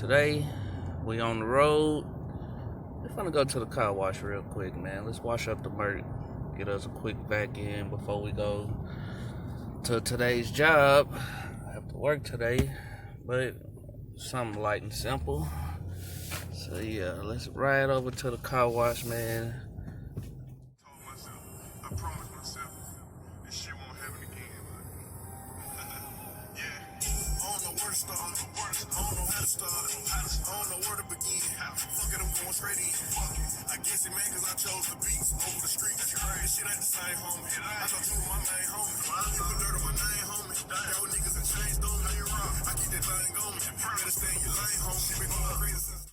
Today, we on the road. We're gonna go to the car wash real quick, man. Let's wash up the Merc. Get us a quick vac in before we go to today's job. I have to work today, but something light and simple. So yeah, let's ride over to the car wash, man. I promised myself this shit won't happen again, but yeah. I don't know where to start. I don't know how to start. I don't know where to begin. Fuck it, I'm going straight in. I guess it, man, cause I chose the beats over the street. This shit ain't the same, homie. I thought you were my main homie. You put dirt on my name, homie. Y'all niggas and chains, don't know you wrong. I keep that thing on me. Better stay in your lane, homie. Been going crazy since.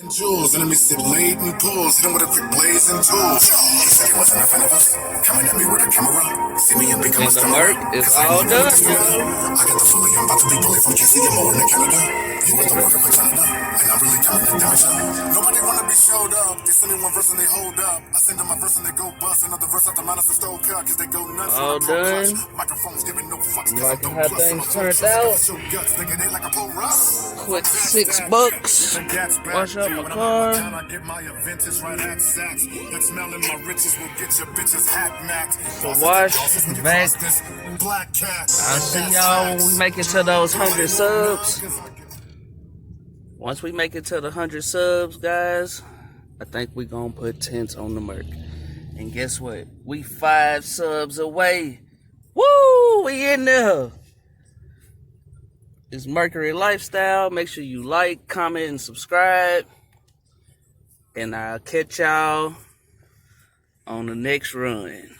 Jewels, and let me sit laden pulls, hit him with a quick blaze and tools. He said he wasn't a fan of us, coming at me with a camera. See me and become a And the Merc is all done, I got the fully, I'm about to be bullied from KC and more in Canada. You with the work of a Canada, and I'm really coming to damage up. Nobody wanna be showed up, they send in one verse and they hold up. I send them my verse and they go bust, another verse out the minus a stove cut, cause they go nuts. All done. Microphones giving no fucks, I'm liking how things turned out. Quick $6. Wash up my car. I get my adventures right at Saks. That smelling my riches will get your bitches hat max. So wash, vac. Black cat. I'll see y'all when we make it to those 100 subs. Once we make it to the 100 subs, guys, I think we gonna put tents on the Merc. And guess what? We 5 subs away. Woo! We in there. It's Mercury Lifestyle. Make sure you like, comment, and subscribe. And I'll catch y'all on the next run.